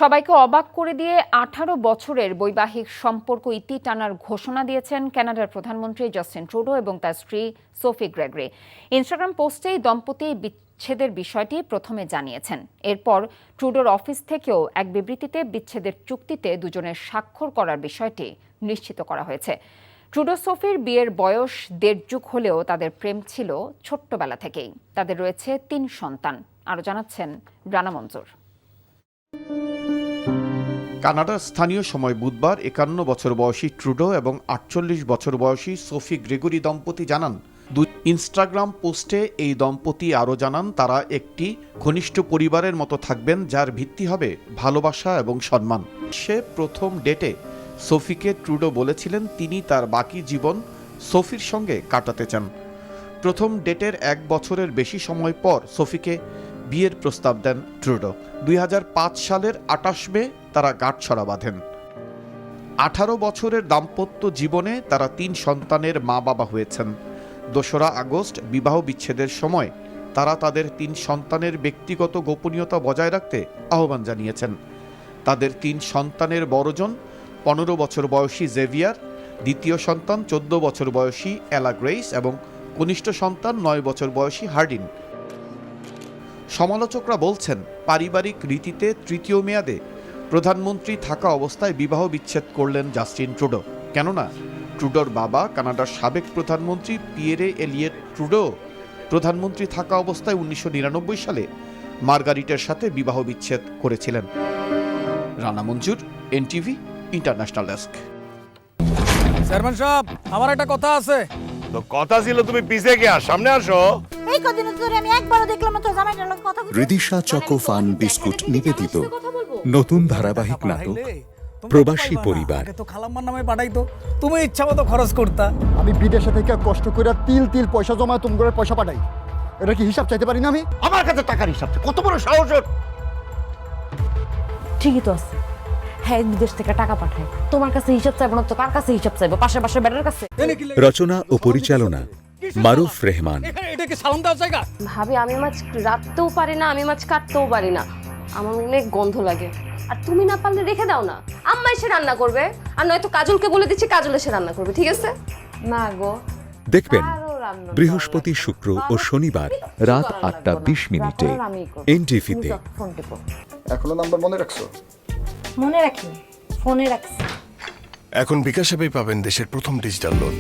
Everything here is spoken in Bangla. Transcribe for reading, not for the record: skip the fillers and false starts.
সবাইকে অবাক করে দিয়ে 18 বছরের বৈবাহিক সম্পর্ক ইতি টানার ঘোষণা দিয়েছেন কানাডার প্রধানমন্ত্রী জাস্টিন ট্রুডো এবং তার স্ত্রী সোফি গ্রেগরি। ইনস্টাগ্রাম পোস্টেই দম্পতি বিচ্ছেদের বিষয়টি প্রথমে জানিয়েছেন। এরপর ট্রুডোর অফিস থেকেও এক বিবৃতিতে বিচ্ছেদের চুক্তিতে দুজনের স্বাক্ষর করার বিষয়টি নিশ্চিত করা হয়েছে। ট্রুডো সোফির বিয়ের বয়স 1.5 যুগ হলেও তাদের প্রেম ছিল ছোট্টবেলা থেকেই। তাদের রয়েছে 3 সন্তান। আরও জানাচ্ছেন রানা মঞ্জুর। কানাডার স্থানীয় সময় বুধবার 51 বছর বয়সী ট্রুডো এবং 48 বছর বয়সী সোফি গ্রেগরি দম্পতি জানান, ইনস্টাগ্রাম পোস্টে এই দম্পতি আরও জানান তারা একটি ঘনিষ্ঠ পরিবারের মতো থাকবেন, যার ভিত্তি হবে ভালোবাসা এবং সম্মান। সে প্রথম ডেটে সোফিকে ট্রুডো বলেছিলেন তিনি তার বাকি জীবন সোফির সঙ্গে কাটাতে চান। প্রথম ডেটের 1 বছরের বেশি সময় পর সোফিকে বিয়ের প্রস্তাব দেন ট্রুডো। 2005 সালের 28 মে তারা গাঁটছড়া বাঁধেন। 18 বছরের দাম্পত্য জীবনে তারা 3 সন্তানের মা বাবা হয়েছেন। 2রা আগস্ট বিবাহ বিচ্ছেদের সময় তারা তাদের 3 সন্তানের ব্যক্তিগত গোপনীয়তা বজায় রাখতে আহ্বান জানিয়েছেন। তাদের 3 সন্তানের বড়জন 15 বছর বয়সী জেভিয়ার, দ্বিতীয় সন্তান 14 বছর বয়সী এলা গ্রেস এবং কনিষ্ঠ সন্তান 9 বছর বয়সী হার্ডিন। সমালোচকরা বলছেন, পারিবারিক রীতিতে তৃতীয় মেয়াদে প্রধানমন্ত্রী থাকা অবস্থায় বিবাহ বিচ্ছেদ করলেন জাস্টিন ট্রুডো। কেননা ট্রুডোর বাবা কানাডার সাবেক প্রধানমন্ত্রী পিয়েরে এলিয়েট ট্রুডো প্রধানমন্ত্রী থাকা অবস্থায় 1999 সালে মার্গারিটের সাথে বিবাহ বিচ্ছেদ করেছিলেন। রানা মঞ্জুর, এনটিভি, ইন্টারন্যাশনাল ডেস্ক। চেয়ারম্যান সাহেব, আমার একটা কথা আছে। তো কথা ছিল তুমি পিছে গিয়া সামনে আসো। এই কদিন ধরে আমি একবারও দেখলাম না তো জামাইটার লগে কথা বলতে। রিদিশা চকো ফান বিস্কুট নিবেদিত নতুন ধারাবাহিক নাটক প্রবাসী পরিবার। তো খালাম্মার নামে পাঠাইতো, তুমি ইচ্ছা মতো খরচ করতা। আমি বিদেশে থেকে কষ্ট করে তিল তিল পয়সা জমায় তোমার পয়সা পাঠাই। এটা কি হিসাব চাইতে পারি না আমি? আমার কাছে টাকার হিসাব কত বড় সাহস ওর। ঠিকই তো আছে। হ্যাঁ, বিদেশ থেকে টাকা পাঠায়। তোমার কাছে হিসাব চাইবো না তো কার কাছে হিসাব চাইবো? পাশে বেটার কাছে। রচনা ও পরিচালনা মারুফ রেহমান। এটা কি সালাম দেওয়ার জায়গা? ভাবি, আমি মাছ রাখতেও পারি না, আমি মাছ কাটতেও পারি না, আমার অনেক গন্ধ লাগে। আর তুমি না পারলে রেখে দাও না, আম্মা এসে রান্না করবে। আর নয়তো কাজলকে বলে দিচ্ছি, কাজল এসে রান্না করবে, ঠিক আছে? না গো, দেখবেন বৃহস্পতি, শুক্র ও শনিবার রাত 8:20 এনটিভিতে। এখনো নাম্বার মনে রাখছো? মনে রাখিনি, ফোনে রাখছি। এখন বিকাশ অ্যাপে পাবেন দেশের প্রথম ডিজিটাল লোন।